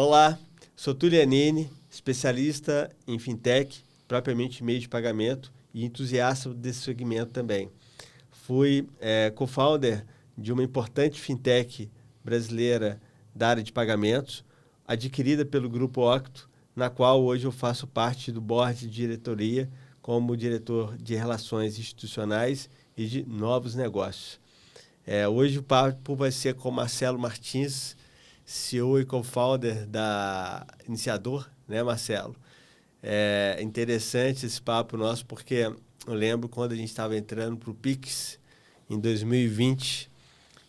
Olá, sou Túlio Anene, especialista em fintech, propriamente meio de pagamento e entusiasta desse segmento também. Fui co-founder de uma importante fintech brasileira da área de pagamentos, adquirida pelo Grupo Octo, na qual hoje eu faço parte do board de diretoria como diretor de relações institucionais e de novos negócios. Hoje o papo vai ser com Marcelo Martins, CEO e co-founder da Iniciador, né, Marcelo? É interessante esse papo nosso, porque eu lembro quando a gente estava entrando para o Pix, em 2020,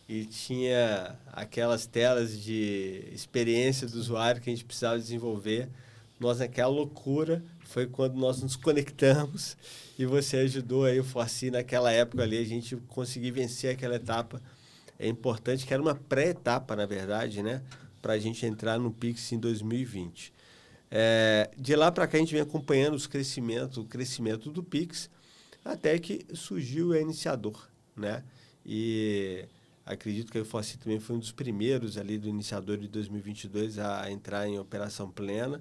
e tinha aquelas telas de experiência do usuário que a gente precisava desenvolver. Nós, naquela loucura, foi quando nós nos conectamos e você ajudou aí o Forci naquela época ali, a gente conseguir vencer aquela etapa. É importante, que era uma pré-etapa, na verdade, né? Para a gente entrar no Pix em 2020. De lá para cá, a gente vem acompanhando o crescimento do Pix, até que surgiu o Iniciador, né? E acredito que o Forci também foi um dos primeiros ali do Iniciador de 2022 a entrar em operação plena.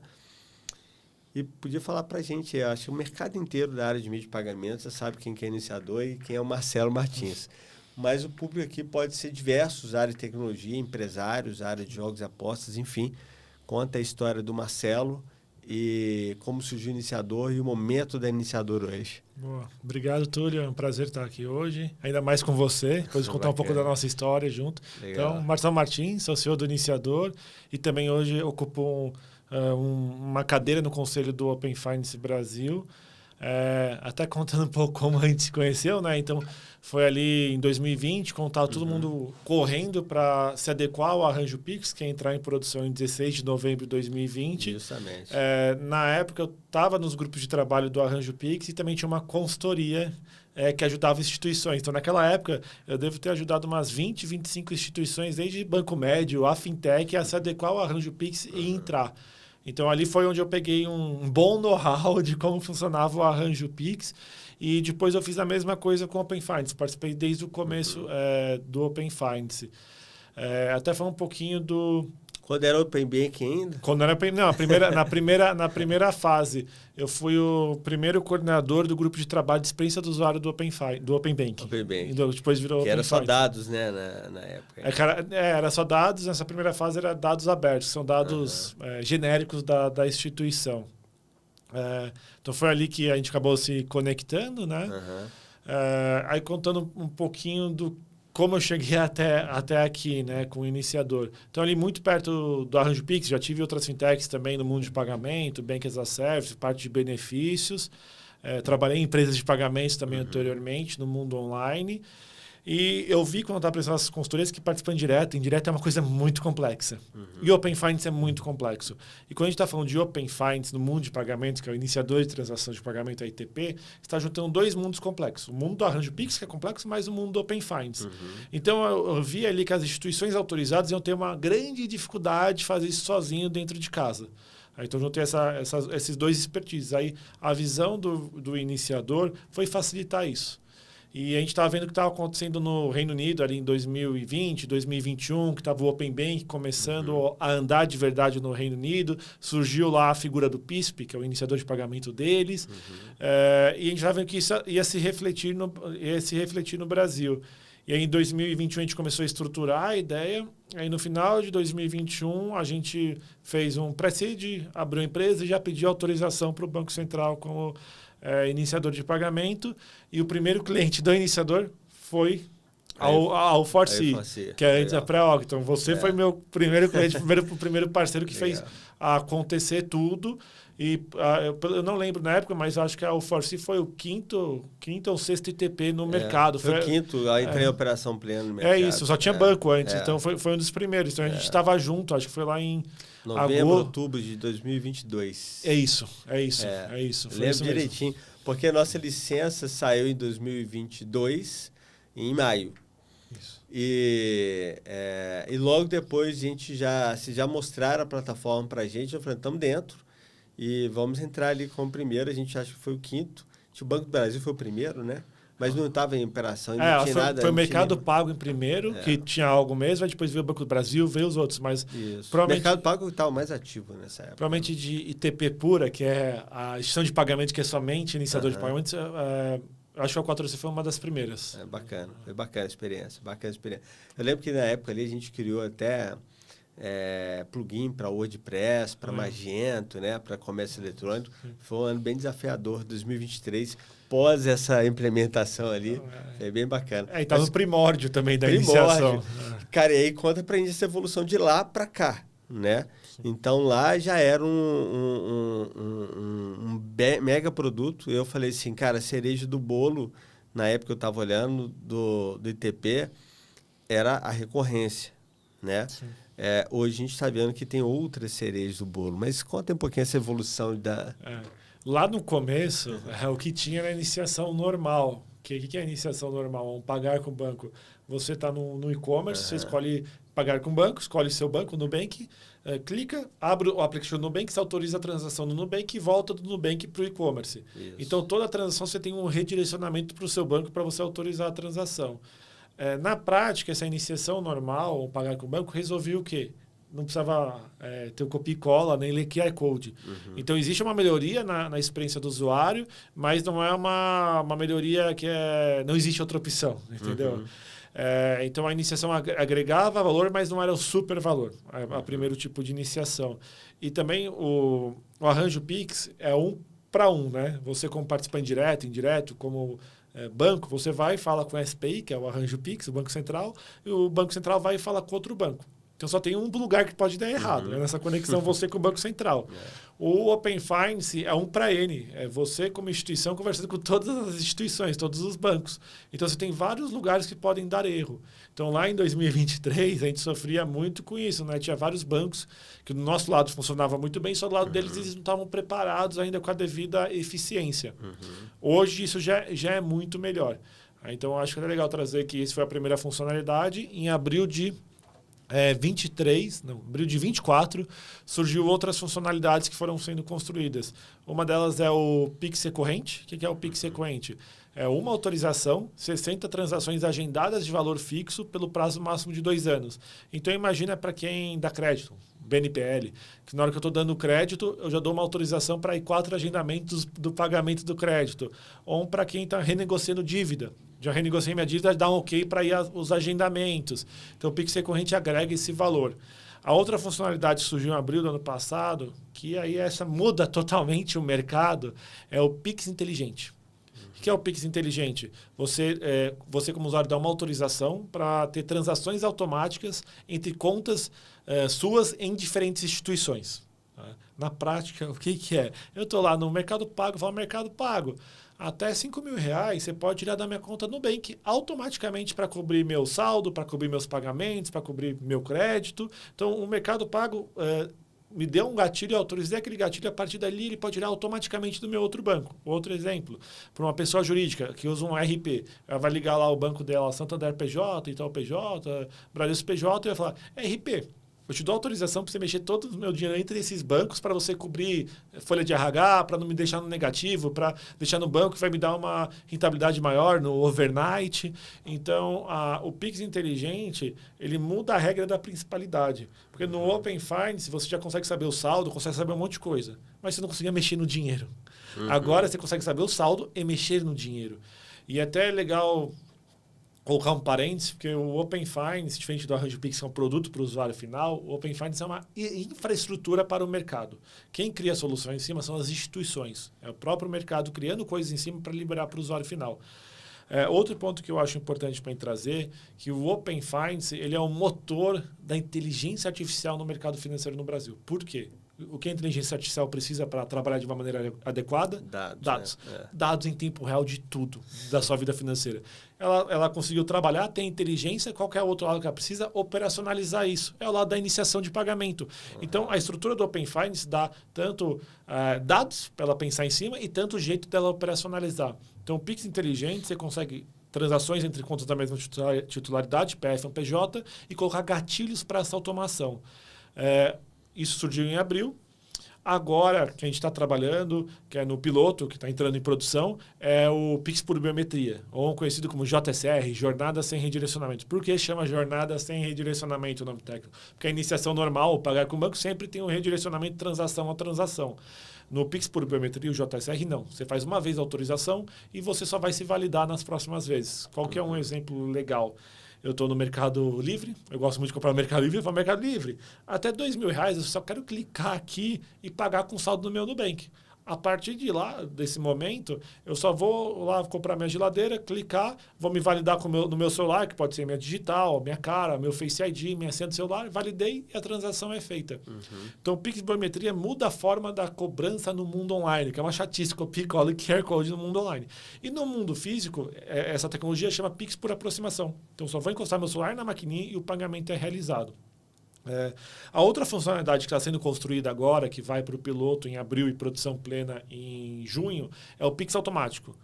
E podia falar para a gente, eu acho que o mercado inteiro da área de meio de pagamento já sabe quem é Iniciador e quem é o Marcelo Martins. Mas o público aqui pode ser diversos, área de tecnologia, empresários, área de jogos e apostas, enfim. Conta a história do Marcelo e como surgiu o Iniciador e o momento da Iniciador hoje. Boa. Obrigado, Túlio. É um prazer estar aqui hoje, ainda mais com você, depois de contar um pouco da nossa história junto. Legal. Então, Marcelo Martins, sou CEO do Iniciador e também hoje ocupo uma cadeira no conselho do Open Finance Brasil. Até contando um pouco como a gente se conheceu, né? Então, foi ali em 2020, quando estava todo mundo correndo para se adequar ao Arranjo Pix, que ia entrar em produção em 16 de novembro de 2020. Justamente. Na época, eu estava nos grupos de trabalho do Arranjo Pix e também tinha uma consultoria que ajudava instituições. Então, naquela época, eu devo ter ajudado umas 20, 25 instituições, desde Banco Médio, a Fintech, a se adequar ao Arranjo Pix e entrar. Então, ali foi onde eu peguei um bom know-how de como funcionava o Arranjo Pix. E depois eu fiz a mesma coisa com o Open Finance. Participei desde o começo do Open Finance. Até foi um pouquinho do... Quando era Open Bank ainda? Quando era Open... Não, na primeira fase. Eu fui o primeiro coordenador do grupo de trabalho de experiência do usuário do Open Bank. Open Bank. Depois virou que Open era só Finance. dados, né, na época. Era só dados. Nessa primeira fase era dados abertos. São dados genéricos da instituição. Então foi ali que a gente acabou se conectando, né? Aí contando um pouquinho do como eu cheguei até aqui, né, com o Iniciador. Então, ali muito perto do Arranjo Pix, já tive outras fintechs também no mundo de pagamento, Bank as a Service, parte de benefícios. Trabalhei em empresas de pagamentos também anteriormente, no mundo online. E eu vi, quando eu estava prestando essas consultorias, que participando direto, indireto é uma coisa muito complexa. E Open Finance é muito complexo. E quando a gente está falando de Open Finance no mundo de pagamentos, que é o iniciador de transação de pagamento, a ITP, está juntando dois mundos complexos. O mundo do Arranjo Pix, que é complexo, mas o mundo do Open Finance. Então, eu vi ali que as instituições autorizadas iam ter uma grande dificuldade de fazer isso sozinho dentro de casa. Então, juntei esses dois expertises. Aí, a visão do iniciador foi facilitar isso. E a gente estava vendo o que estava acontecendo no Reino Unido ali em 2020, 2021, que estava o Open Bank começando a andar de verdade no Reino Unido. Surgiu lá a figura do PISP, que é o iniciador de pagamento deles. E a gente estava vendo que isso ia se refletir no Brasil. E aí, em 2021, a gente começou a estruturar a ideia. Aí, no final de 2021, a gente fez um pré-seed, abriu a empresa e já pediu autorização para o Banco Central como iniciador de pagamento. E o primeiro cliente do iniciador foi ao Forci, que é antes da pré-og. Então, você foi meu primeiro cliente, o primeiro parceiro que fez acontecer tudo. E eu não lembro na época, mas acho que o Forci foi o quinto ou sexto ITP no mercado. Foi o quinto, aí entrei em operação plena no mercado. É isso, só tinha banco antes, então foi um dos primeiros. Então a gente estava junto, acho que foi lá em novembro, outubro de 2022. É isso. Lembro direitinho, porque a nossa licença saiu em 2022, em maio. Isso. E logo depois se já mostraram a plataforma para a gente, eu falei, estamos dentro. E vamos entrar ali como primeiro, a gente acha que foi o quinto. O Banco do Brasil foi o primeiro, né? mas não estava em operação, não tinha nada. Foi o Mercado Pago em primeiro, que tinha algo mesmo, aí depois veio o Banco do Brasil, veio os outros, mas... Isso. O Mercado Pago estava mais ativo nessa época. Provavelmente de ITP pura, que é a instituição de pagamento, que é somente iniciador de pagamentos, acho que a 4C foi uma das primeiras. Bacana, foi bacana a experiência, Eu lembro que na época ali a gente criou até plugin para WordPress, para Magento, né, para comércio eletrônico. Foi um ano bem desafiador, 2023, pós essa implementação ali. Foi bem bacana. E estava no primórdio também da iniciação. Cara, e aí conta para a gente essa evolução de lá para cá, né? Sim. Então, lá já era um mega produto. Eu falei assim, cara, a cereja do bolo, na época eu estava olhando, do ITP, era a recorrência, né? Hoje a gente está vendo que tem outras cerejas do bolo. Mas conta um pouquinho essa evolução da... Lá no começo, o que tinha era a iniciação normal. O que é a iniciação normal? Um pagar com o banco. Você está no e-commerce, você escolhe pagar com o banco, escolhe seu banco, Nubank, clica, abre o aplicativo do Nubank, você autoriza a transação no Nubank e volta do Nubank para o e-commerce. Então, toda a transação você tem um redirecionamento para o seu banco para você autorizar a transação. Na prática, essa iniciação normal, pagar com o banco, resolvia o quê? Não precisava ter o copia e cola, nem ler QR Code. Então, existe uma melhoria na experiência do usuário, mas não é uma melhoria que não existe outra opção, entendeu? Então, a iniciação agregava valor, mas não era o super valor, o primeiro tipo de iniciação. E também o arranjo Pix é 1 para 1, né? Você, como participante direto, indireto, como... banco, você vai e fala com o SPI, que é o arranjo Pix, o Banco Central, e o Banco Central vai e fala com outro banco. Então, só tem um lugar que pode dar errado, nessa conexão você com o Banco Central. O Open Finance é 1 para N. É você, como instituição, conversando com todas as instituições, todos os bancos. Então, você tem vários lugares que podem dar erro. Então, lá em 2023, a gente sofria muito com isso, né? Tinha vários bancos que do nosso lado funcionava muito bem, só do lado deles eles não estavam preparados ainda com a devida eficiência. Hoje, isso já é muito melhor. Então, acho que é legal trazer que essa foi a primeira funcionalidade. Em abril de 24, surgiu outras funcionalidades que foram sendo construídas. Uma delas é o Pix recorrente. O que é o Pix recorrente? É uma autorização, 60 transações agendadas de valor fixo pelo prazo máximo de 2 anos. Então, imagina para quem dá crédito, BNPL, que na hora que eu estou dando crédito, eu já dou uma autorização para ir 4 agendamentos do pagamento do crédito. Ou para quem está renegociando dívida. Já renegociei minha dívida, dá um ok para ir os agendamentos. Então, o Pix recorrente agrega esse valor. A outra funcionalidade que surgiu em abril do ano passado, que aí essa muda totalmente o mercado, é o Pix inteligente. O que é o Pix inteligente? Você como usuário, dá uma autorização para ter transações automáticas entre contas suas em diferentes instituições. Na prática, o que é? Eu estou lá no Mercado Pago, falo Mercado Pago. Até R$5.000 você pode tirar da minha conta Nubank automaticamente para cobrir meu saldo, para cobrir meus pagamentos, para cobrir meu crédito. Então, o Mercado Pago me deu um gatilho, eu autorizei aquele gatilho, a partir dali ele pode tirar automaticamente do meu outro banco. Outro exemplo, para uma pessoa jurídica que usa um RP, ela vai ligar lá o banco dela, Santander PJ, Itaú PJ, Bradesco PJ, e vai falar, RP, eu te dou autorização para você mexer todo o meu dinheiro entre esses bancos para você cobrir folha de RH, para não me deixar no negativo, para deixar no banco que vai me dar uma rentabilidade maior no overnight. Então, o Pix inteligente, ele muda a regra da principalidade. Porque no Open Finance você já consegue saber o saldo, consegue saber um monte de coisa, mas você não conseguia mexer no dinheiro. Agora você consegue saber o saldo e mexer no dinheiro. E até é legal colocar um parênteses, porque o Open Finance, diferente do Arranjo Pix, que é um produto para o usuário final, o Open Finance é uma infraestrutura para o mercado. Quem cria soluções em cima são as instituições. É o próprio mercado criando coisas em cima para liberar para o usuário final. Outro ponto que eu acho importante para trazer, que o Open Finance ele é o motor da inteligência artificial no mercado financeiro no Brasil. Por quê? O que a inteligência artificial precisa para trabalhar de uma maneira adequada? Dados. Dados em tempo real de tudo, da sua vida financeira. Ela conseguiu trabalhar, tem inteligência, qualquer outro lado que ela precisa operacionalizar isso. É o lado da iniciação de pagamento. Então, a estrutura do Open Finance dá tanto dados para ela pensar em cima e tanto jeito dela operacionalizar. Então, o Pix inteligente, você consegue transações entre contas da mesma titularidade, PF ou PJ, e colocar gatilhos para essa automação. Isso surgiu em abril. Agora, que a gente está trabalhando, que é no piloto, que está entrando em produção, é o Pix por biometria, ou conhecido como JSR, Jornada Sem Redirecionamento. Por que chama Jornada Sem Redirecionamento o nome técnico? Porque a iniciação normal, pagar com o banco, sempre tem um redirecionamento de transação a transação. No Pix por biometria, o JSR, não. Você faz uma vez a autorização e você só vai se validar nas próximas vezes. Qual que é um exemplo legal? Eu estou no Mercado Livre, eu gosto muito de comprar no Mercado Livre, eu falo Mercado Livre. Até R$2.000 eu só quero clicar aqui e pagar com saldo no meu Nubank. A partir de lá, desse momento, eu só vou lá comprar minha geladeira, clicar, vou me validar no meu celular, que pode ser minha digital, minha cara, meu Face ID, minha senha do celular, validei e a transação é feita. Então, o Pix Biometria muda a forma da cobrança no mundo online, que é uma chatice, copia e cola e QR Code no mundo online. E no mundo físico, essa tecnologia chama Pix por aproximação. Então, só vou encostar meu celular na maquininha e o pagamento é realizado. A outra funcionalidade que está sendo construída agora, que vai para o piloto em abril e produção plena em junho, é o Pix automático.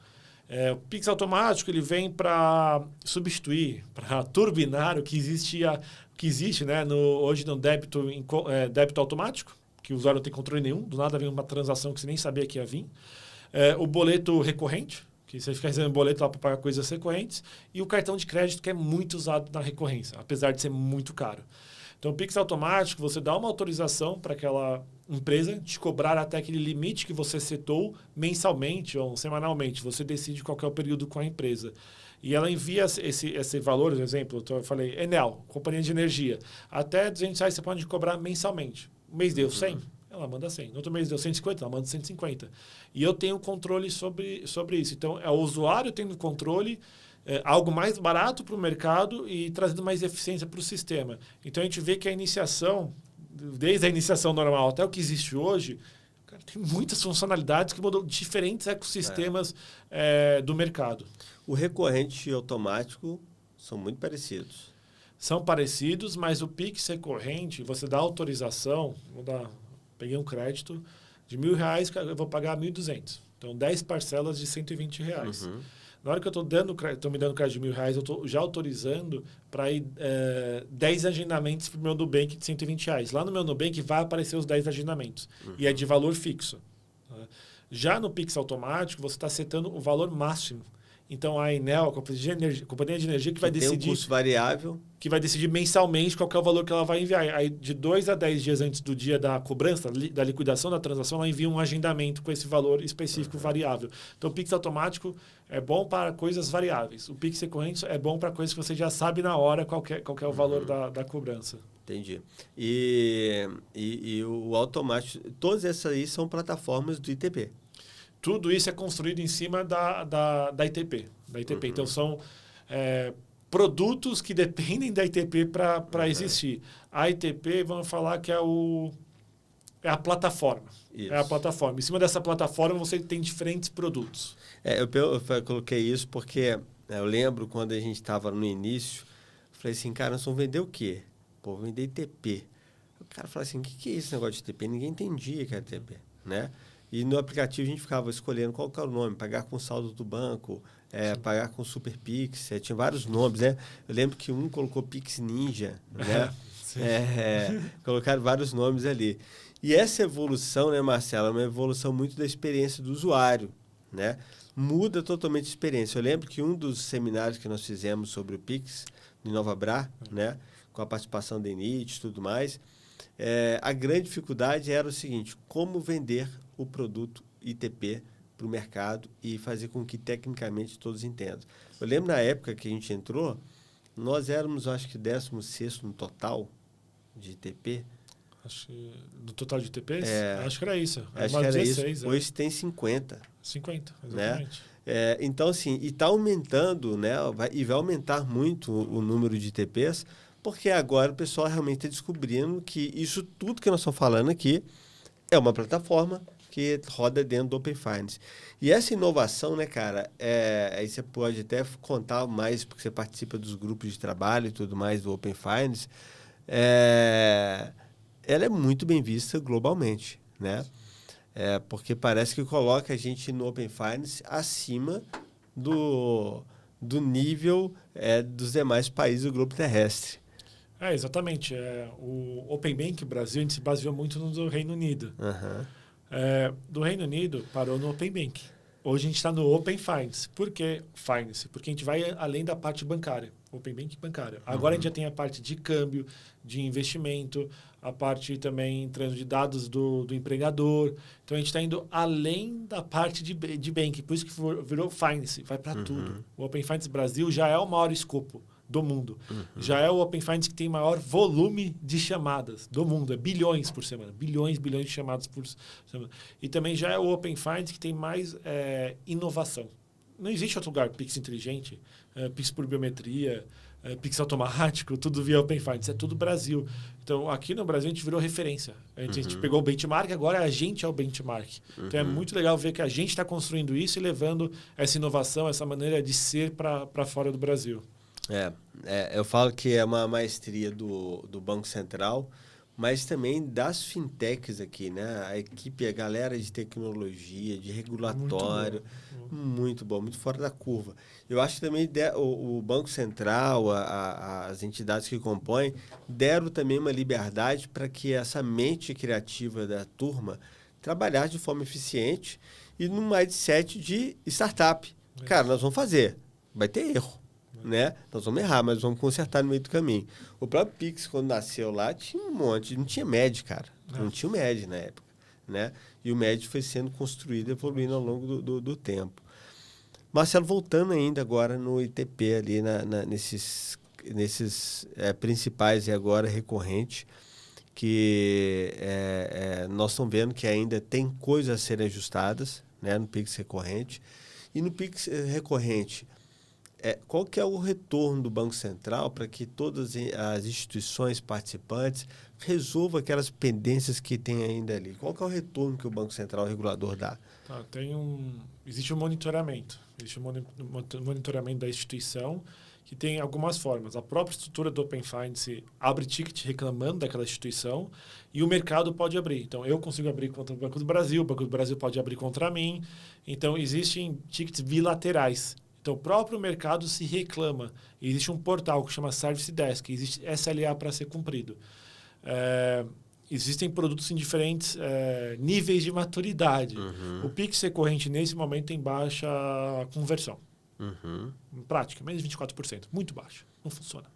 O Pix automático ele vem para substituir, para turbinar o que existe, né, hoje no débito automático, que o usuário não tem controle nenhum, do nada vem uma transação que você nem sabia que ia vir. O boleto recorrente, que você fica recebendo boleto lá para pagar coisas recorrentes, e o cartão de crédito, que é muito usado na recorrência, apesar de ser muito caro. Então, o Pix automático, você dá uma autorização para aquela empresa te cobrar até aquele limite que você setou mensalmente ou semanalmente. Você decide qual que é o período com a empresa. E ela envia esse valor, por exemplo, eu falei, Enel, companhia de energia. Até R$200 você pode cobrar mensalmente. O mês deu 100, ela manda 100. No outro mês deu 150, ela manda 150. E eu tenho controle sobre isso. Então, é o usuário tendo controle, algo mais barato para o mercado e trazendo mais eficiência para o sistema. Então, a gente vê que a iniciação, desde a iniciação normal até o que existe hoje, cara, tem muitas funcionalidades que mudam diferentes ecossistemas do mercado. O recorrente e o automático são muito parecidos. São parecidos, mas o Pix recorrente, você dá autorização, peguei um crédito de R$1.000, eu vou pagar R$1.200. Então, 10 parcelas de R$120. Na hora que eu estou me dando crédito de R$1.000, eu estou já autorizando para ir 10 agendamentos para o meu Nubank de R$120. Lá no meu Nubank vai aparecer os 10 agendamentos. E é de valor fixo. Já no Pix automático, você está setando o valor máximo. Então, a Enel, a companhia de energia, que vai decidir... Tem um custo variável. Que vai decidir mensalmente qual que é o valor que ela vai enviar. Aí, de 2 a 10 dias antes do dia da cobrança, da liquidação da transação, ela envia um agendamento com esse valor específico variável. Então, o Pix automático é bom para coisas variáveis. O Pix recorrente é bom para coisas que você já sabe na hora qual que é o valor da cobrança. Entendi. E o automático... Todas essas aí são plataformas do ITP. Tudo isso é construído em cima da ITP. Então, são produtos que dependem da ITP para existir. A ITP, vamos falar que é a plataforma. Isso. É a plataforma. Em cima dessa plataforma, você tem diferentes produtos. Eu coloquei isso porque eu lembro quando a gente estava no início, eu falei assim, cara, nós vamos vender o quê? Pô, vender ITP. O cara falou assim, o que é esse negócio de ITP? Ninguém entendia que era ITP, né? E no aplicativo a gente ficava escolhendo qual que era o nome, pagar com saldo do banco, pagar com Super Pix, tinha vários nomes, né? Eu lembro que um colocou Pix Ninja, né? Colocaram vários nomes ali. E essa evolução, né, Marcelo, é uma evolução muito da experiência do usuário, né? Muda totalmente a experiência. Eu lembro que um dos seminários que nós fizemos sobre o Pix, em Nova Bra, né? Com a participação da Enit e tudo mais, a grande dificuldade era o seguinte, como vender o produto ITP para o mercado e fazer com que tecnicamente todos entendam. Eu lembro na época que a gente entrou, nós éramos, acho que 16º no total de ITP. Do total de ITPs? Acho que era isso. Acho que era 16, isso. Hoje tem 50. 50, exatamente. Né? Então, assim, e está aumentando, né? E vai aumentar muito o número de ITPs, porque agora o pessoal realmente está descobrindo que isso tudo que nós estamos falando aqui é uma plataforma que roda dentro do Open Finance. E essa inovação, né, cara, aí você pode até contar mais, porque você participa dos grupos de trabalho e tudo mais do Open Finance, ela é muito bem vista globalmente, né? Porque parece que coloca a gente no Open Finance acima do nível dos demais países do globo terrestre. Exatamente. O Open Bank Brasil, a gente se baseou muito no Reino Unido. Do Reino Unido, parou no Open Bank. Hoje a gente está no Open Finance. Por que Finance? Porque a gente vai além da parte bancária. Open Bank bancária. Agora a gente já tem a parte de câmbio, de investimento, a parte também entrando de dados do empregador. Então a gente está indo além da parte de bank. Por isso que virou Finance, vai para tudo. O Open Finance Brasil já é o maior escopo do mundo. Já é o Open Finance que tem maior volume de chamadas do mundo. É bilhões por semana. Bilhões de chamadas por semana. E também já é o Open Finance que tem mais inovação. Não existe outro lugar, Pix inteligente, Pix por biometria, Pix automático, tudo via Open Finance. É tudo Brasil. Então, aqui no Brasil, a gente virou referência. Antes a gente pegou o benchmark, agora a gente é o benchmark. Então, é muito legal ver que a gente está construindo isso e levando essa inovação, essa maneira de ser para fora do Brasil. Eu falo que é uma maestria do Banco Central, mas também das fintechs aqui, né? A equipe, a galera de tecnologia, de regulatório, muito bom, muito fora da curva. Eu acho que também o Banco Central, as entidades que compõem, deram também uma liberdade para que essa mente criativa da turma trabalhasse de forma eficiente e num mindset de startup. Cara, nós vamos fazer, vai ter erro. Né? Nós vamos errar, mas vamos consertar no meio do caminho. O próprio Pix, quando nasceu lá, tinha um monte, não tinha MED, cara. Não tinha o MED na época. Né? E o MED foi sendo construído, evoluindo ao longo do tempo. Marcelo, voltando ainda agora no ITP, ali nesses principais e agora recorrentes, que nós estamos vendo que ainda tem coisas a serem ajustadas, né, no Pix recorrente. E no Pix recorrente, qual que é o retorno do Banco Central para que todas as instituições participantes resolvam aquelas pendências que tem ainda ali? Qual que é o retorno que o Banco Central, o regulador, dá? Existe um monitoramento. Existe um monitoramento da instituição que tem algumas formas. A própria estrutura do Open Finance abre ticket reclamando daquela instituição e o mercado pode abrir. Então, eu consigo abrir contra o Banco do Brasil pode abrir contra mim. Então, existem tickets bilaterais. Então, o próprio mercado se reclama. Existe um portal que chama Service Desk, existe SLA para ser cumprido. Existem produtos em diferentes níveis de maturidade. O Pix recorrente, nesse momento, tem baixa conversão. Em prática, menos de 24%. Muito baixo. Não funciona.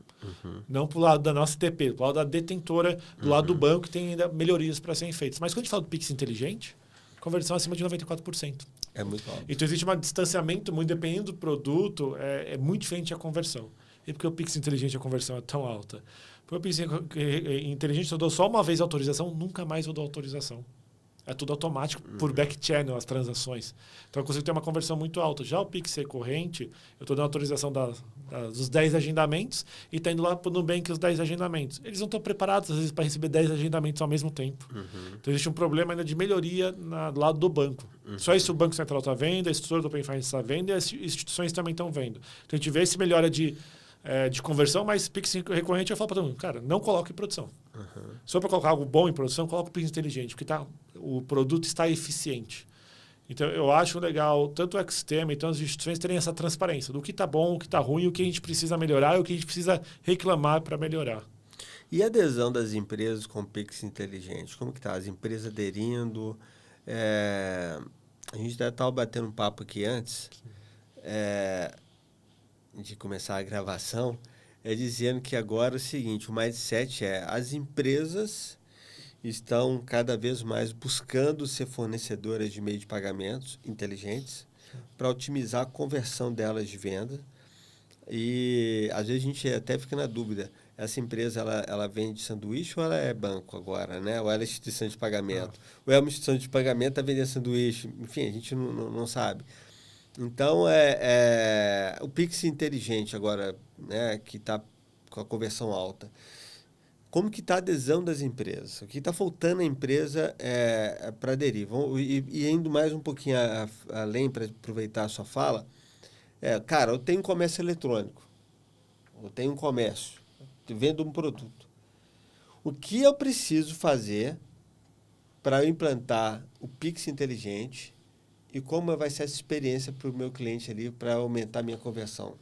Não para o lado da nossa ITP, para o lado da detentora, do lado do banco, que tem ainda melhorias para serem feitas. Mas quando a gente fala do Pix inteligente, conversão acima de 94%. É muito alto. Então, existe um distanciamento, muito dependendo do produto, é muito diferente a conversão. E por que o Pix inteligente a conversão é tão alta? Porque o Pix inteligente eu dou só uma vez a autorização, nunca mais eu dou autorização. É tudo automático, por back-channel, as transações. Então, eu consigo ter uma conversão muito alta. Já o Pix recorrente, eu estou dando autorização dos 10 agendamentos e está indo lá para o Nubank os 10 agendamentos. Eles não estão preparados, às vezes, para receber 10 agendamentos ao mesmo tempo. Então, existe um problema ainda de melhoria do lado do banco. Só isso o Banco Central está vendo, a estrutura do Open Finance está vendo e as instituições também estão vendo. Então, a gente vê esse melhora de conversão, mas Pix recorrente eu falo para todo mundo, cara, não coloque em produção. Só para colocar algo bom em produção, coloca o Pix inteligente, porque o produto está eficiente. Então, eu acho legal tanto o ecossistema e tanto as instituições terem essa transparência do que está bom, o que está ruim, o que a gente precisa melhorar e o que a gente precisa reclamar para melhorar. E a adesão das empresas com o Pix inteligente? Como que está? As empresas aderindo? A gente já estava batendo um papo aqui antes de começar a gravação, dizendo que agora é o seguinte, o mindset as empresas estão cada vez mais buscando ser fornecedoras de meio de pagamentos inteligentes para otimizar a conversão delas de venda. E às vezes a gente até fica na dúvida, essa empresa ela vende sanduíche ou ela é banco agora, né? Ou ela é instituição de pagamento? Ou é uma instituição de pagamento está vendendo sanduíche? Enfim, a gente não sabe. Então, o Pix inteligente agora, né, que está com a conversão alta, como que está a adesão das empresas? O que está faltando a empresa para aderir? E indo mais um pouquinho além, para aproveitar a sua fala, cara, eu tenho comércio eletrônico, eu tenho um comércio, eu vendo um produto. O que eu preciso fazer para eu implantar o Pix inteligente e como vai ser essa experiência para o meu cliente ali para aumentar a minha conversão?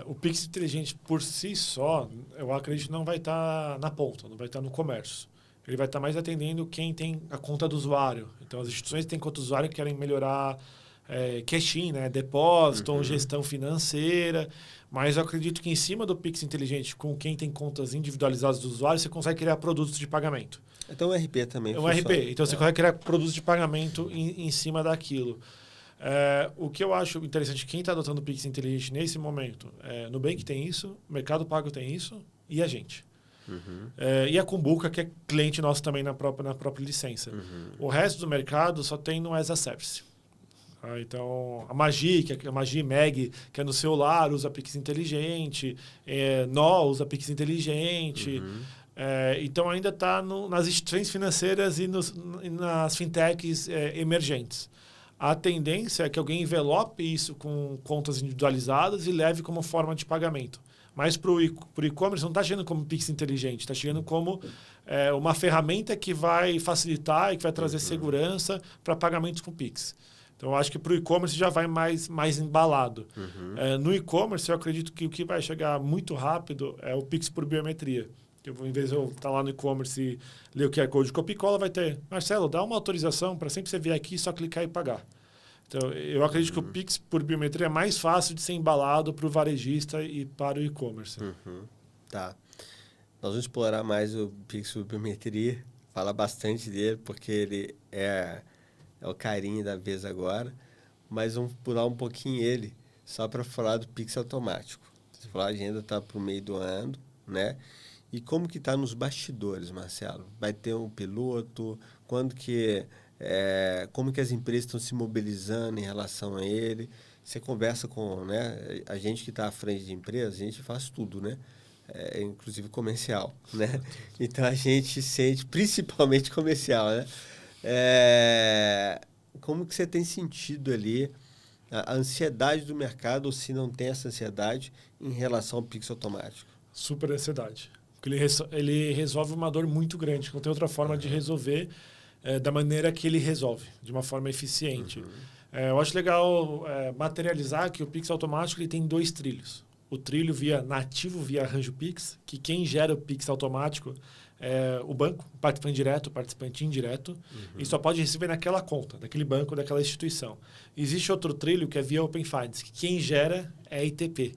O Pix inteligente por si só, eu acredito que não vai estar na ponta, não vai estar no comércio. Ele vai estar mais atendendo quem tem a conta do usuário. Então, as instituições que têm conta do usuário querem melhorar cash-in, né? Depósito, ou gestão financeira. Mas eu acredito que em cima do Pix inteligente, com quem tem contas individualizadas do usuário, você consegue criar produtos de pagamento. Então, o RP também funciona. RP. Então, você consegue criar produtos de pagamento em cima daquilo. O que eu acho interessante, quem está adotando o Pix inteligente nesse momento, Nubank tem isso, o Mercado Pago tem isso e a gente. E a Cumbuca, que é cliente nosso também na própria licença. O resto do mercado só tem no as a service. Então, a Magi, que é a Magi Mag, que é no celular, usa Pix inteligente, Nó usa Pix inteligente. Então, ainda está nas instituições financeiras e nas fintechs emergentes. A tendência é que alguém envelope isso com contas individualizadas e leve como forma de pagamento. Mas para o e-commerce não está chegando como Pix inteligente, está chegando como uma ferramenta que vai facilitar e que vai trazer segurança para pagamentos com Pix. Então, eu acho que para o e-commerce já vai mais embalado. No e-commerce, eu acredito que o que vai chegar muito rápido é o Pix por biometria. Em vez de eu estar lá no e-commerce e ler o QR Code de Copicola, vai ter: Marcelo, dá uma autorização para sempre você vir aqui, só clicar e pagar. Então, eu acredito que o Pix por biometria é mais fácil de ser embalado para o varejista e para o e-commerce. Tá. Nós vamos explorar mais o Pix por biometria, falar bastante dele, porque ele é o carinho da vez agora, mas vamos pular um pouquinho ele, só para falar do Pix automático. Você falou, a agenda está para o meio do ano, né? E como que está nos bastidores, Marcelo? Vai ter um piloto? Como que as empresas estão se mobilizando em relação a ele? Você conversa com, né? A gente que está à frente de empresa, a gente faz tudo, né? Inclusive comercial, né? Então, a gente sente, principalmente comercial, né? Como que você tem sentido ali a ansiedade do mercado, ou se não tem essa ansiedade, em relação ao Pix automático? Super ansiedade. Porque ele resolve uma dor muito grande, não tem outra forma de resolver da maneira que ele resolve, de uma forma eficiente. Eu acho legal materializar que o Pix automático ele tem 2 trilhos. O trilho nativo via Arranjo Pix, que quem gera o Pix automático é o banco, o participante direto, o participante indireto, e só pode receber naquela conta, daquele banco, daquela instituição. Existe outro trilho que é via Open Finance, que quem gera é a ITP.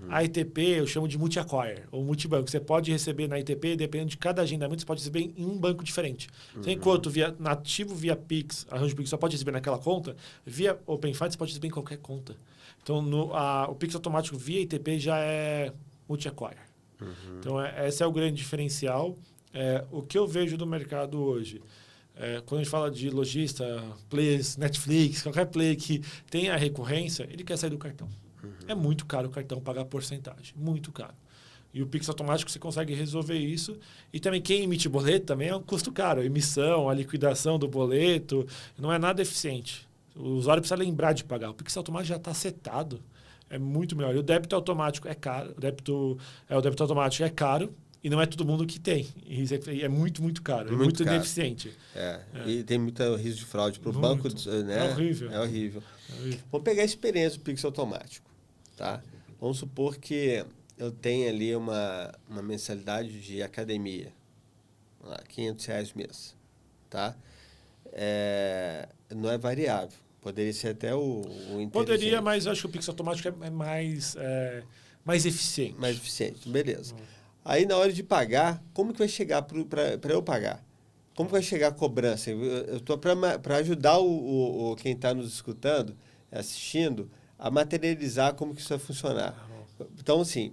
A ITP eu chamo de multi-acquire, ou multibanco. Você pode receber na ITP, dependendo de cada agendamento, você pode receber em um banco diferente. Enquanto nativo via Pix, Arranjo Pix, só pode receber naquela conta, via Open Finance você pode receber em qualquer conta. Então, o Pix automático via ITP já é multi-acquire. Então, esse é o grande diferencial. O que eu vejo do mercado hoje, quando a gente fala de lojista, players, Netflix, qualquer player que tem a recorrência, ele quer sair do cartão. É muito caro o cartão pagar porcentagem, muito caro. E o Pix automático você consegue resolver isso. E também quem emite boleto também é um custo caro. A emissão, a liquidação do boleto, não é nada eficiente. O usuário precisa lembrar de pagar. O Pix automático já está setado. É muito melhor. E o débito automático é caro. O débito automático é caro. E não é todo mundo que tem. E é muito, muito caro. É muito ineficiente. E tem muito risco de fraude para o banco. Né? É horrível. É horrível. Vamos pegar a experiência do Pix automático. Tá? Vamos supor que eu tenho ali uma mensalidade de academia. R$500 mês. Tá? Não é variável. Poderia ser até o inteligente. Poderia, mas eu acho que o Pix automático é mais eficiente. Mais eficiente, beleza. Aí, na hora de pagar, como que vai chegar para eu pagar? Como que vai chegar a cobrança? Eu estou para ajudar quem está nos escutando, assistindo, a materializar como que isso vai funcionar. Então, assim,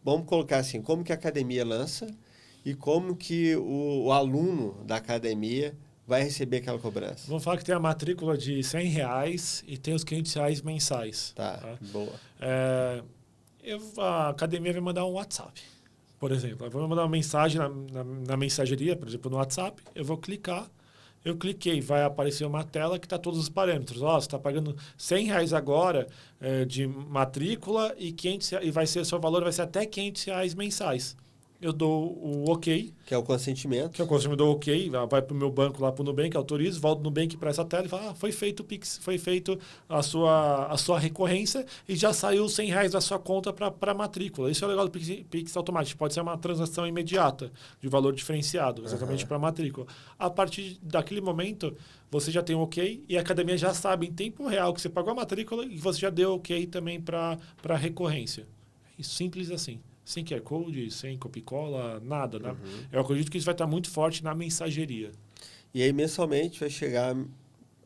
vamos colocar assim, como que a academia lança e como que o aluno da academia vai receber aquela cobrança. Vamos falar que tem a matrícula de R$100 e tem os R$500 mensais. Tá? Boa. A academia vai mandar um WhatsApp, por exemplo. Eu vou mandar uma mensagem na mensageria, por exemplo, no WhatsApp. Eu vou clicar. Eu cliquei, vai aparecer uma tela que está todos os parâmetros. Você está pagando R$100 agora de matrícula e seu valor vai ser até R$500 mensais. eu dou o ok. Que é o consentimento. Que é o consumidor ok, vai para o meu banco lá para o Nubank, autorizo, volto no Nubank para essa tela e fala, foi feito o Pix, foi feito a sua recorrência e já saiu R$100 da sua conta para a matrícula. Isso é legal do Pix automático. Pode ser uma transação imediata, de valor diferenciado, exatamente para a matrícula. A partir daquele momento, você já tem um ok e a academia já sabe em tempo real que você pagou a matrícula e você já deu ok também para a recorrência. É simples assim. Sem QR Code, sem copy-cola, nada. Né? Eu acredito que isso vai estar muito forte na mensageria. E aí, mensalmente, vai chegar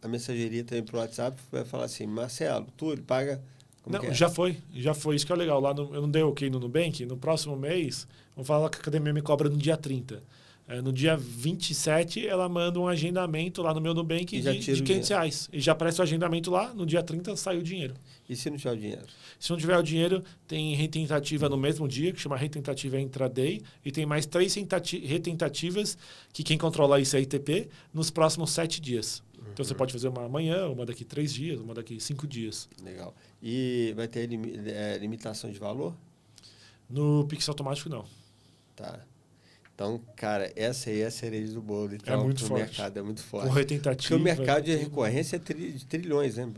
a mensageria também para o WhatsApp, vai falar assim, Marcelo, Túlio, paga... Não, já foi. Isso que é legal. Lá eu não dei ok no Nubank, no próximo mês, vamos falar que a academia me cobra no dia 30. No dia 27, ela manda um agendamento lá no meu Nubank de R$500. E já aparece o agendamento lá, no dia 30 sai o dinheiro. E se não tiver o dinheiro? Se não tiver o dinheiro, tem retentativa no mesmo dia, que chama retentativa intraday, e tem mais 3 retentativas, que quem controla isso é a ITP, nos próximos 7 dias. Então você pode fazer uma amanhã, uma daqui 3 dias, uma daqui 5 dias. Legal. E vai ter limitação de valor? No Pix automático, não. Tá. Então, cara, essa aí é a cereja do bolo. Então, é muito forte. Mercado é muito forte. Com retentativa. Porque o mercado de recorrência é de trilhões, né?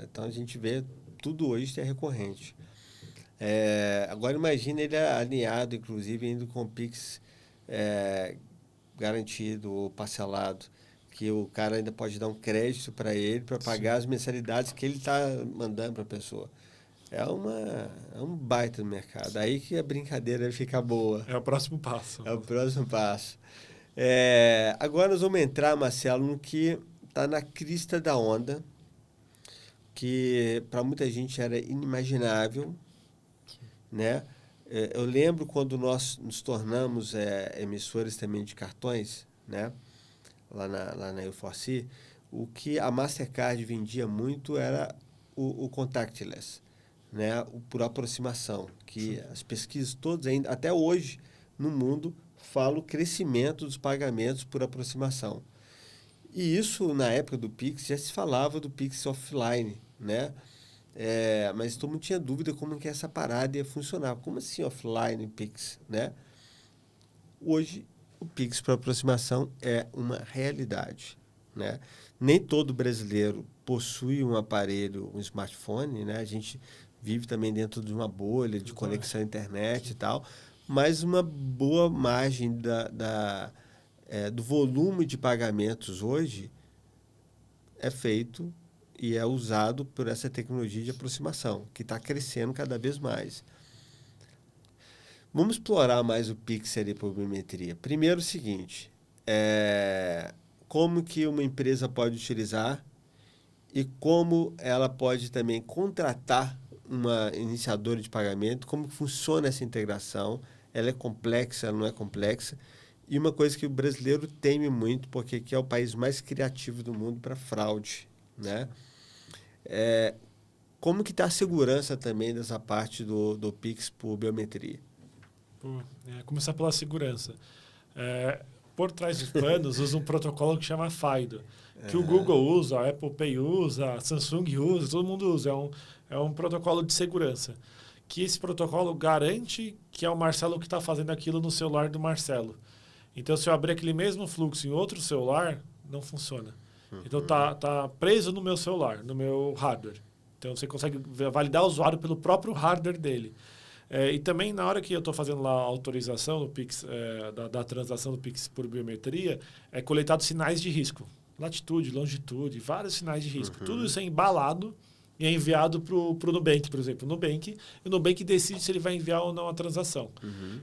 Então, a gente vê tudo hoje é recorrente. Agora, imagina ele alinhado, inclusive, indo com o Pix garantido ou parcelado, que o cara ainda pode dar um crédito para ele para pagar as mensalidades que ele está mandando para a pessoa. É um baita no mercado. Aí que a brincadeira fica boa. É o próximo passo. É o próximo passo. Agora nós vamos entrar, Marcelo, no que está na crista da onda, que para muita gente era inimaginável, né? Eu lembro quando nós nos tornamos emissores também de cartões, né? Lá na U4C, o que a Mastercard vendia muito era o contactless, né? Por aproximação, que as pesquisas todas ainda, até hoje, no mundo, falam o crescimento dos pagamentos por aproximação. E isso, na época do Pix, já se falava do Pix offline, né? Mas todo mundo tinha dúvida como que essa parada ia funcionar. Como assim offline Pix, né? Hoje, o Pix por aproximação é uma realidade, né? Nem todo brasileiro possui um aparelho, um smartphone, né? A gente vive também dentro de uma bolha de conexão à internet e tal, mas uma boa margem do volume de pagamentos hoje é feito e é usado por essa tecnologia de aproximação, que está crescendo cada vez mais. Vamos explorar mais o Pix ali por biometria. Primeiro o seguinte, como que uma empresa pode utilizar e como ela pode também contratar uma iniciadora de pagamento, como funciona essa integração, ela é complexa, ela não é complexa, e uma coisa que o brasileiro teme muito, porque aqui é o país mais criativo do mundo para fraude, né? Como que está a segurança também dessa parte do Pix por biometria? Começar pela segurança. Por trás dos panos, usa um protocolo que chama FIDO, que o Google usa, a Apple Pay usa, a Samsung usa, todo mundo usa. É um protocolo de segurança. Que esse protocolo garante que é o Marcelo que está fazendo aquilo no celular do Marcelo. Então, se eu abrir aquele mesmo fluxo em outro celular, não funciona. Então, tá preso no meu celular, no meu hardware. Então, você consegue validar o usuário pelo próprio hardware dele. E também, na hora que eu estou fazendo lá a autorização do Pix, da transação do Pix por biometria, é coletado sinais de risco. Latitude, longitude, vários sinais de risco. Tudo isso é embalado e é enviado para o Nubank, por exemplo. E o Nubank decide se ele vai enviar ou não a transação.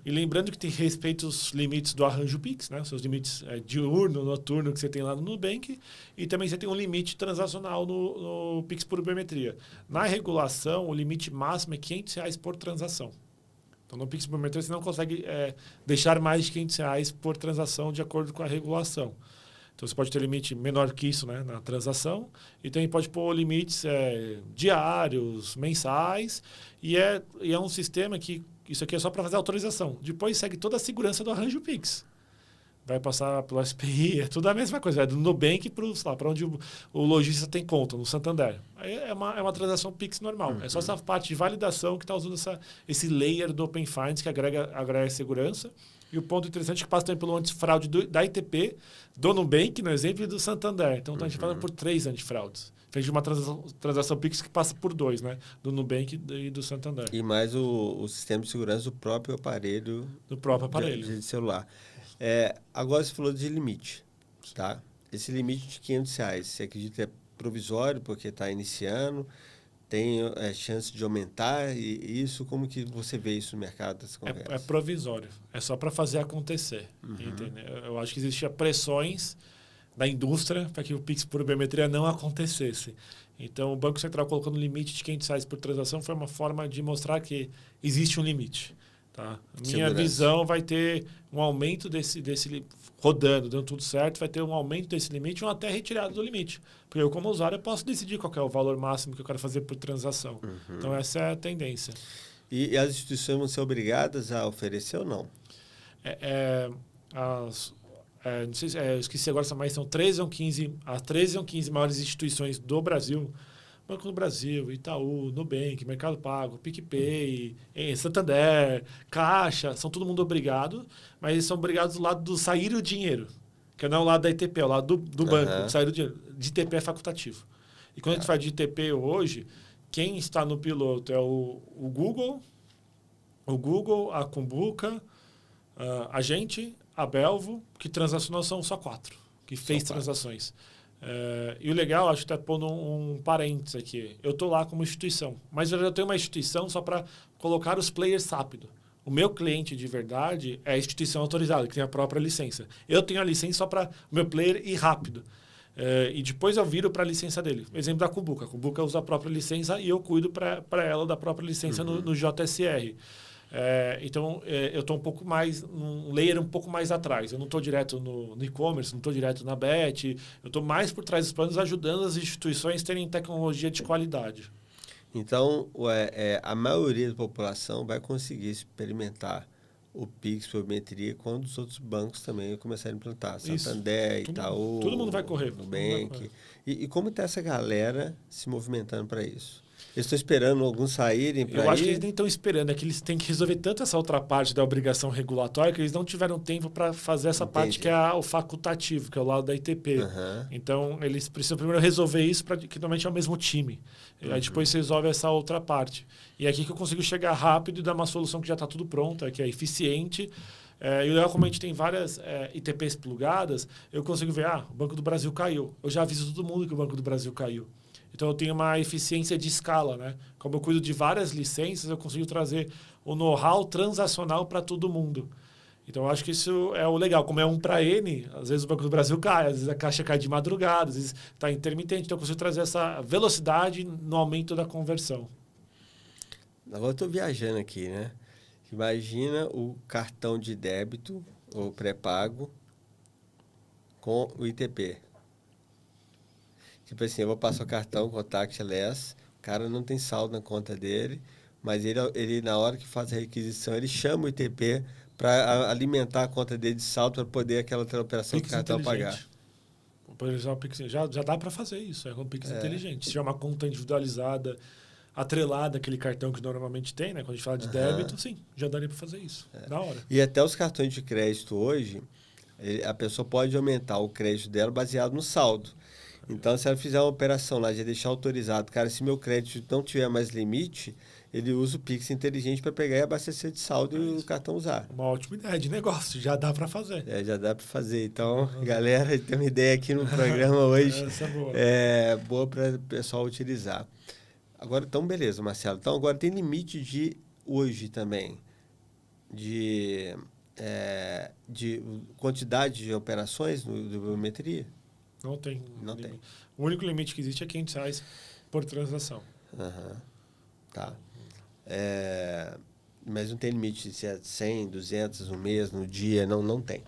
E lembrando que tem respeito aos limites do arranjo Pix, né? Seus limites diurno, noturno que você tem lá no Nubank, e também você tem um limite transacional no Pix por biometria. Na regulação, o limite máximo é R$500 por transação. Então, no Pix por biometria, você não consegue deixar mais de R$500 por transação de acordo com a regulação. Então, você pode ter limite menor que isso, né, na transação, e também pode pôr limites diários, mensais, e é um sistema que isso aqui é só para fazer a autorização. Depois segue toda a segurança do arranjo Pix. vai passar pelo SPI, é tudo a mesma coisa. É do Nubank para onde o lojista tem conta, no Santander. Aí é uma transação Pix normal. É só essa parte de validação que está usando esse layer do Open Finance que agrega segurança. E o ponto interessante é que passa também pelo antifraude da ITP, do Nubank, no exemplo, e do Santander. Então, a gente fala por 3 antifraudes. Fez de uma transação Pix que passa por 2, né? Do Nubank e do Santander. E mais o sistema de segurança do próprio aparelho. Do próprio aparelho. De celular. Agora você falou de limite, tá? Esse limite de R$500, você acredita que é provisório porque está iniciando? Tem chance de aumentar isso? Como que você vê isso no mercado? É provisório. É só para fazer acontecer. Entendeu? Eu acho que existiam pressões da indústria para que o Pix por biometria não acontecesse. Então, o Banco Central colocando limite de R$500 por transação foi uma forma de mostrar que existe um limite. Tá? Minha visão vai ter um aumento desse rodando, dando tudo certo, vai ter um aumento desse limite ou até retirada do limite. Porque eu, como usuário, eu posso decidir qual é o valor máximo que eu quero fazer por transação. Então, essa é a tendência. E as instituições vão ser obrigadas a oferecer ou não? Não sei, eu esqueci agora, mas são 13 ou 15, as 13 ou 15 maiores instituições do Brasil. Banco do Brasil, Itaú, Nubank, Mercado Pago, PicPay, Santander, Caixa, são todo mundo obrigado, mas eles são obrigados do lado do sair o dinheiro, que não é o lado da ITP, é o lado do banco, sair o dinheiro. De ITP é facultativo. E quando a gente fala de ITP hoje, quem está no piloto é o Google, a Cumbuca, a gente, a Belvo, que transacionou são só 4, que fez transações. E o legal, acho que está pondo um parênteses aqui. Eu estou lá como instituição, mas eu já tenho uma instituição só para colocar os players rápido. O meu cliente de verdade é a instituição autorizada, que tem a própria licença. Eu tenho a licença só para o meu player ir rápido. E depois eu viro para a licença dele. Exemplo da Cumbuca. A Cumbuca usa a própria licença e eu cuido para ela da própria licença no JSR. Então, eu estou um layer um pouco mais atrás. Eu não estou direto no e-commerce, não estou direto na BET. Eu estou mais por trás dos planos, ajudando as instituições a terem tecnologia de qualidade. Então, a maioria da população vai conseguir experimentar o Pix por biometria quando os outros bancos também começarem a implantar. Santander, Itaú, todo mundo vai correr. Nubank. E como está essa galera se movimentando para isso? Eles estão esperando alguns saírem para ir? Eu acho que eles nem estão esperando. É que eles têm que resolver tanto essa outra parte da obrigação regulatória que eles não tiveram tempo para fazer essa parte que é o facultativo, que é o lado da ITP. Então, eles precisam primeiro resolver isso, que normalmente é o mesmo time. Aí depois se resolve essa outra parte. E é aqui que eu consigo chegar rápido e dar uma solução que já está tudo pronta, que é eficiente. E o legal, como a gente tem várias ITPs plugadas, eu consigo ver, o Banco do Brasil caiu. Eu já aviso todo mundo que o Banco do Brasil caiu. Então, eu tenho uma eficiência de escala, né? Como eu cuido de várias licenças, eu consigo trazer o know-how transacional para todo mundo. Então, eu acho que isso é o legal. Como é 1 para N, às vezes o Banco do Brasil cai, às vezes a Caixa cai de madrugada, às vezes está intermitente. Então, eu consigo trazer essa velocidade no aumento da conversão. Agora eu estou viajando aqui, né? Imagina o cartão de débito ou pré-pago com o ITP. Tipo assim, eu vou passar o cartão contactless, o cara não tem saldo na conta dele, mas ele na hora que faz a requisição, ele chama o ITP para alimentar a conta dele de saldo para poder aquela operação do cartão pagar. Já dá para fazer isso, é um Pix inteligente. Se tiver uma conta individualizada, atrelada àquele cartão que normalmente tem, né? Quando a gente fala de débito, sim, já daria para fazer isso. Da hora. E até os cartões de crédito hoje, a pessoa pode aumentar o crédito dela baseado no saldo. Então, se ela fizer uma operação lá de deixar autorizado, cara, se meu crédito não tiver mais limite, ele usa o Pix inteligente para pegar e abastecer de saldo e o cartão usar. Uma ótima ideia de negócio, já dá para fazer. Já dá para fazer. Então, galera, tem uma ideia aqui no programa hoje. Essa é boa. Boa para o pessoal utilizar. Agora, então, beleza, Marcelo. Então, agora tem limite de hoje também, de quantidade de operações do biometria? Não tem. O único limite que existe é R$500 por transação. Tá. Mas não tem limite se é 100, 200, no mês, no dia. Não tem.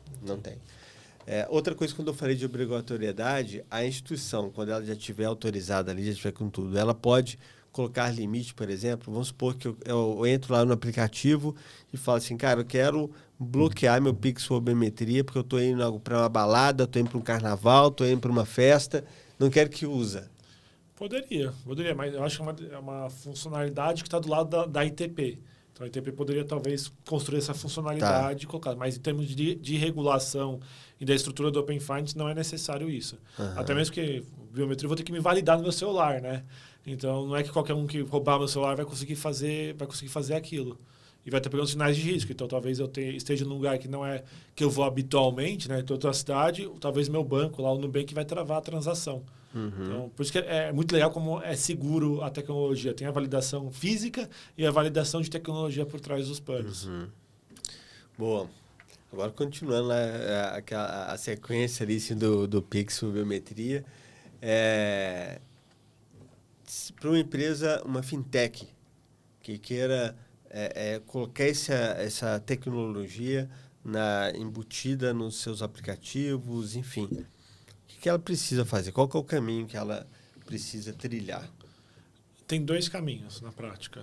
Outra coisa, quando eu falei de obrigatoriedade, a instituição, quando ela já estiver autorizada ali, já estiver com tudo, ela pode colocar limite, por exemplo? Vamos supor que eu entro lá no aplicativo e falo assim, cara, eu quero bloquear meu Pix por biometria porque eu estou indo para uma balada, estou indo para um carnaval, estou indo para uma festa, não quero que usa. Poderia, mas eu acho que é uma funcionalidade que está do lado da ITP. Então, a ITP poderia, talvez, construir essa funcionalidade e colocar. Mas, em termos de regulação e da estrutura do Open Finance, não é necessário isso. Até mesmo que biometria eu vou ter que me validar no meu celular, né? Então, não é que qualquer um que roubar meu celular vai conseguir fazer aquilo. E vai ter pelos sinais de risco. Então, talvez eu esteja num lugar que não é que eu vou habitualmente, né? Em outra cidade, talvez meu banco, lá o Nubank, vai travar a transação. Então, por isso que é muito legal como é seguro a tecnologia. Tem a validação física e a validação de tecnologia por trás dos panos. Boa. Agora, continuando a sequência ali, assim, do Pix por biometria, para uma empresa, uma fintech, que queira colocar essa tecnologia embutida nos seus aplicativos, enfim, o que ela precisa fazer? Qual que é o caminho que ela precisa trilhar? Tem 2 caminhos na prática.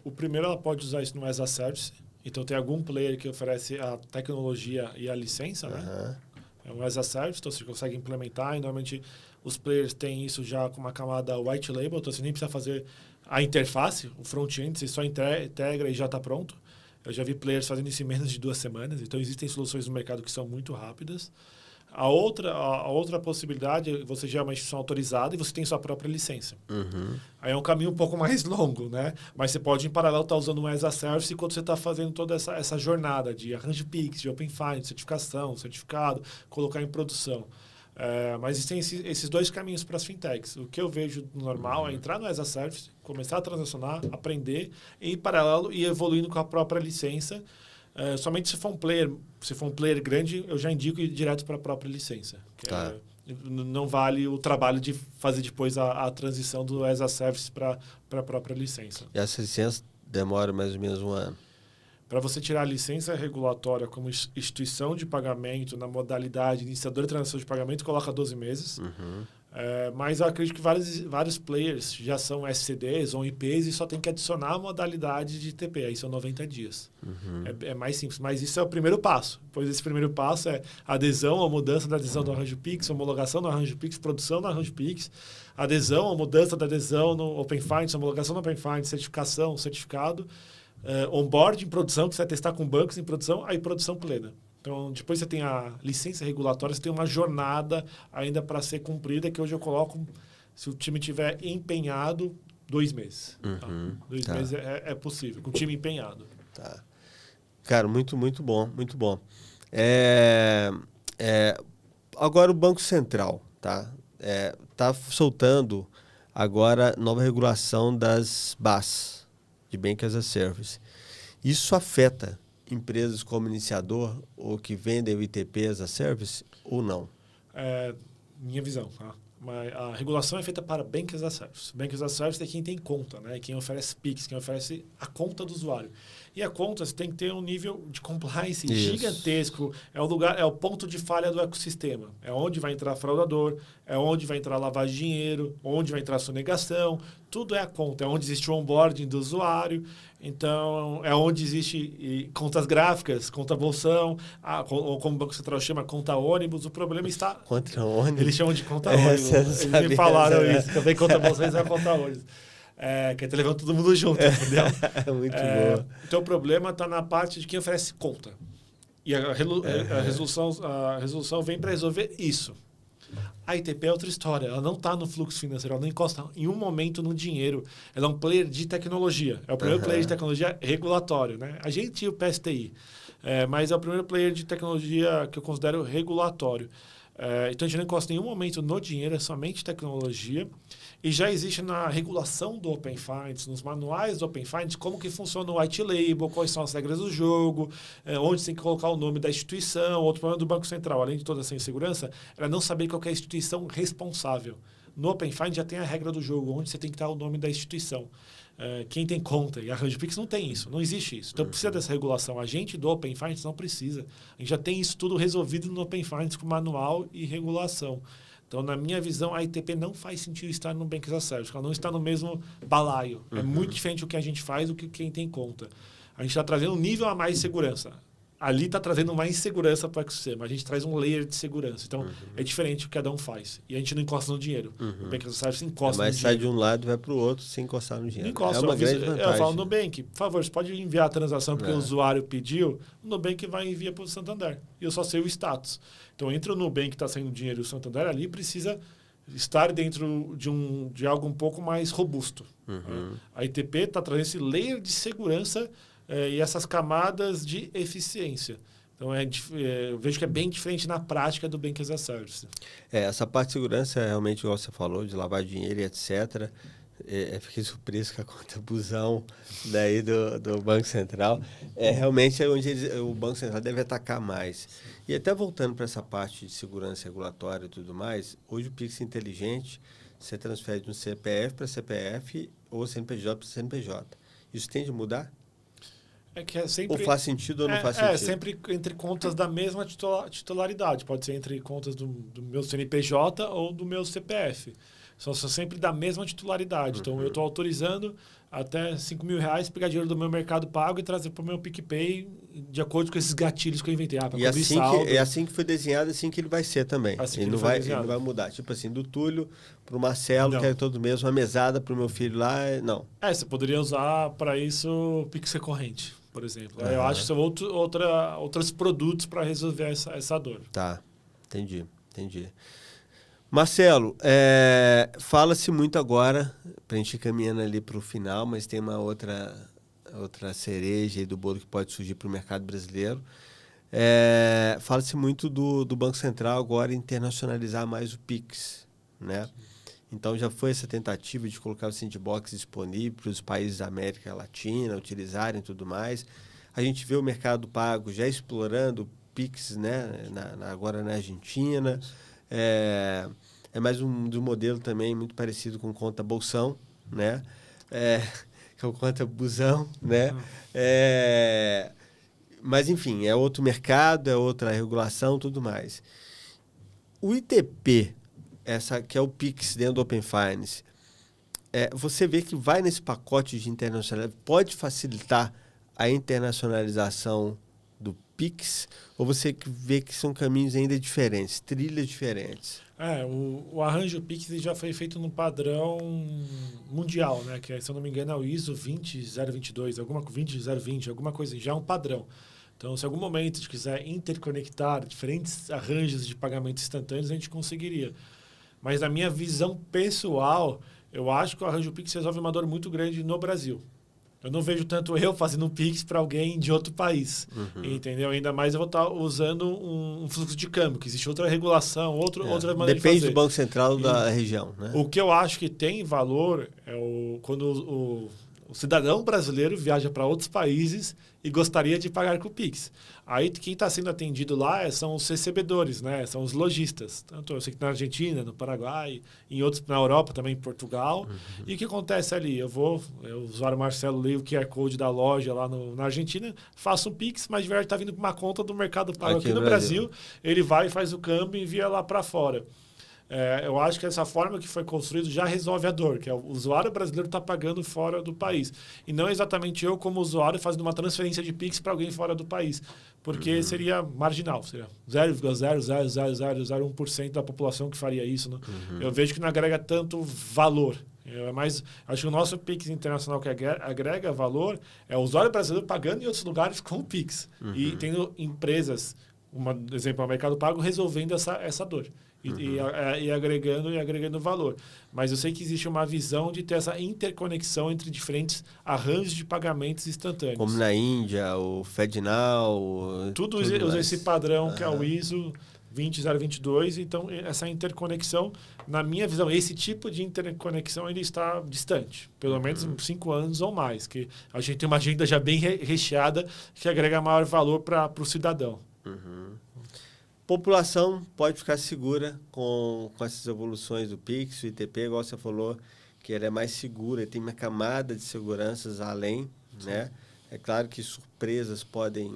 O primeiro, ela pode usar isso no as a service. Então, tem algum player que oferece a tecnologia e a licença, né? É um as a service, então você consegue implementar. E, normalmente, os players têm isso já com uma camada white label, então você nem precisa fazer a interface, o front-end, você só integra e já está pronto. Eu já vi players fazendo isso em menos de 2 semanas. Então, existem soluções no mercado que são muito rápidas. A outra possibilidade é você já é uma instituição autorizada e você tem sua própria licença. Aí é um caminho um pouco mais longo, né? Mas você pode, em paralelo, estar usando um as a service enquanto você está fazendo toda essa jornada de arranjo Pix, de Open Finance, certificação, certificado, colocar em produção. Mas existem esses 2 caminhos para as fintechs. O que eu vejo normal é entrar no as a service, começar a transacionar, aprender, e em paralelo ir evoluindo com a própria licença. Somente se for um player grande, eu já indico ir direto para a própria licença. Não vale o trabalho de fazer depois a transição do as a service para a própria licença. E essa licença demora mais ou menos 1 ano? Para você tirar a licença regulatória como instituição de pagamento na modalidade iniciador de transação de pagamento, coloca 12 meses. Mas eu acredito que vários players já são SCDs ou IPs e só tem que adicionar a modalidade de TP. Aí são 90 dias. É mais simples. Mas isso é o primeiro passo. Pois esse primeiro passo é adesão ou mudança da adesão do Arranjo Pix, homologação do Arranjo Pix, produção do Arranjo Pix, adesão ou mudança da adesão no Open Finance, homologação do Open Finance, certificação, certificado, onboarding, produção, que você vai testar com bancos em produção, aí produção plena. Então, depois você tem a licença regulatória, você tem uma jornada ainda para ser cumprida, que hoje eu coloco, se o time tiver empenhado, 2 meses. 2 meses é possível, com o time empenhado. Tá. Cara, muito, muito bom, muito bom. Agora o Banco Central, tá? Tá soltando agora nova regulação das BaaS, de Bank as a Service. Isso afeta empresas como iniciador ou que vendem o ITP as a service ou não? Minha visão, tá? Mas a regulação é feita para Bank as a Service. Bank as a Service é quem tem conta, né? Quem oferece Pix, quem oferece a conta do usuário. E a conta você tem que ter um nível de compliance gigantesco. É o ponto de falha do ecossistema. É onde vai entrar fraudador, é onde vai entrar lavagem de dinheiro, onde vai entrar sonegação. Tudo é a conta. É onde existe o onboarding do usuário. Então, é onde existe contas gráficas, conta bolsão, ou como o Banco Central chama, conta ônibus. O problema está... Conta ônibus? Eles chamam de conta ônibus. Eles me falaram isso. Também conta bolsão, eles é conta ônibus. Que é levando todo mundo junto, entendeu? Muito boa. Então, o problema está na parte de quem oferece conta. E a resolução vem para resolver isso. A ITP é outra história. Ela não está no fluxo financeiro, ela não encosta em um momento no dinheiro. Ela é um player de tecnologia. É o primeiro player de tecnologia regulatório, né? A gente e o PSTI. Mas é o primeiro player de tecnologia que eu considero regulatório. Então, a gente não encosta em nenhum momento no dinheiro, é somente tecnologia. E já existe na regulação do Open Finance, nos manuais do Open Finance, como que funciona o white label, quais são as regras do jogo, onde tem que colocar o nome da instituição. Outro problema do Banco Central, além de toda essa insegurança, era não saber qual que é a instituição responsável. No Open Finance já tem a regra do jogo, onde você tem que estar o nome da instituição. Quem tem conta. E a Arranjo Pix não tem isso, não existe isso. Então precisa dessa regulação. A gente do Open Finance não precisa. A gente já tem isso tudo resolvido no Open Finance com manual e regulação. Então, na minha visão, a ITP não faz sentido estar no Bank as a Service, ela não está no mesmo balaio. É muito diferente o que a gente faz do que quem tem conta. A gente está trazendo um nível a mais de segurança. Ali está trazendo mais segurança para o ecossistema. A gente traz um layer de segurança. Então, é diferente o que cada um faz. E a gente não encosta no dinheiro. O Bank as a Service encosta no dinheiro. Mas sai de um lado e vai para o outro sem encostar no dinheiro. Encosta. É uma grande vantagem. Eu falo, Nubank, por favor, você pode enviar a transação porque o usuário pediu, o Nubank vai enviar para o Santander. E eu só sei o status. Então, entre o Nubank que está saindo dinheiro e o Santander, ali precisa estar dentro de algo um pouco mais robusto. A ITP está trazendo esse layer de segurança e essas camadas de eficiência. Então, eu vejo que é bem diferente na prática do Bank as a Service. Essa parte de segurança, realmente, igual você falou, de lavar dinheiro e etc., fiquei surpreso com a conta busão daí do Banco Central. Realmente é onde o Banco Central deve atacar mais. E até voltando para essa parte de segurança regulatória e tudo mais, hoje o Pix inteligente, você transfere de um CPF para CPF ou CNPJ para CNPJ. Isso tende a mudar? Ou faz sentido ou não faz sentido? Sempre entre contas da mesma titularidade. Pode ser entre contas do meu CNPJ ou do meu CPF. São sempre da mesma titularidade. Então, eu estou autorizando até R$5.000 pegar dinheiro do meu Mercado Pago e trazer para o meu PicPay de acordo com esses gatilhos que eu inventei. Para cobrir saldo. É assim que foi desenhado, assim que ele vai ser também. Ele não vai mudar. Tipo assim, do Túlio para o Marcelo, que é todo mês, uma mesada para o meu filho lá, não. Você poderia usar para isso o Pix recorrente, por exemplo. Eu acho que são outros produtos para resolver essa dor. Tá, entendi. Marcelo, fala-se muito agora, para a gente ir caminhando ali para o final, mas tem uma outra cereja aí do bolo que pode surgir para o mercado brasileiro. Fala-se muito do Banco Central agora internacionalizar mais o Pix, né? Então, já foi essa tentativa de colocar o sandbox disponível para os países da América Latina utilizarem e tudo mais. A gente vê o Mercado Pago já explorando o Pix, né? Agora na Argentina. É mais um modelo também muito parecido com conta bolsão, né? Que é o conta busão, né? Mas, enfim, é outro mercado, é outra regulação, tudo mais. O ITP, que é o Pix dentro do Open Finance, você vê que vai nesse pacote de internacionalização, pode facilitar a internacionalização do Pix, ou você vê que são caminhos ainda diferentes, trilhas diferentes? O arranjo Pix já foi feito no padrão mundial, né? Que, se eu não me engano, é o ISO 20022, 20020, alguma coisa assim, já é um padrão. Então, se em algum momento a gente quiser interconectar diferentes arranjos de pagamento instantâneos, a gente conseguiria. Mas, na minha visão pessoal, eu acho que o arranjo Pix resolve uma dor muito grande no Brasil. Eu não vejo tanto eu fazendo um Pix para alguém de outro país, entendeu? Ainda mais eu vou estar usando um fluxo de câmbio, que existe outra regulação, outra maneira de fazer. Depende do Banco Central da região, né? O que eu acho que tem valor é quando o cidadão brasileiro viaja para outros países e gostaria de pagar com o Pix. Aí quem está sendo atendido lá são os recebedores, né? São os lojistas. Tanto eu sei que na Argentina, no Paraguai, na Europa também, em Portugal. E o que acontece ali? O usuário Marcelo lê o QR Code da loja lá na Argentina, faço um Pix, mas de verdade está vindo para uma conta do Mercado Pago aqui no Brasil. Ele vai, faz o câmbio e envia lá para fora. Eu acho que essa forma que foi construído já resolve a dor, que é o usuário brasileiro está pagando fora do país. E não exatamente eu, como usuário, fazendo uma transferência de Pix para alguém fora do país. Porque seria marginal, seria 0,00001% da população que faria isso. Né? Eu vejo que não agrega tanto valor. Acho que o nosso Pix internacional que agrega valor é o usuário brasileiro pagando em outros lugares com o Pix. E tendo empresas, exemplo, o Mercado Pago, resolvendo essa dor. E agregando valor. Mas eu sei que existe uma visão de ter essa interconexão entre diferentes arranjos de pagamentos instantâneos. Como na Índia, o FedNow... Tudo usa esse padrão que é o ISO 20022. Então, essa interconexão, na minha visão, esse tipo de interconexão ele está distante. Pelo menos 5 anos ou mais. Que a gente tem uma agenda já bem recheada que agrega maior valor para o cidadão. População pode ficar segura com essas evoluções do Pix, o ITP, igual você falou, que ele é mais seguro, tem uma camada de seguranças além, né? É claro que surpresas podem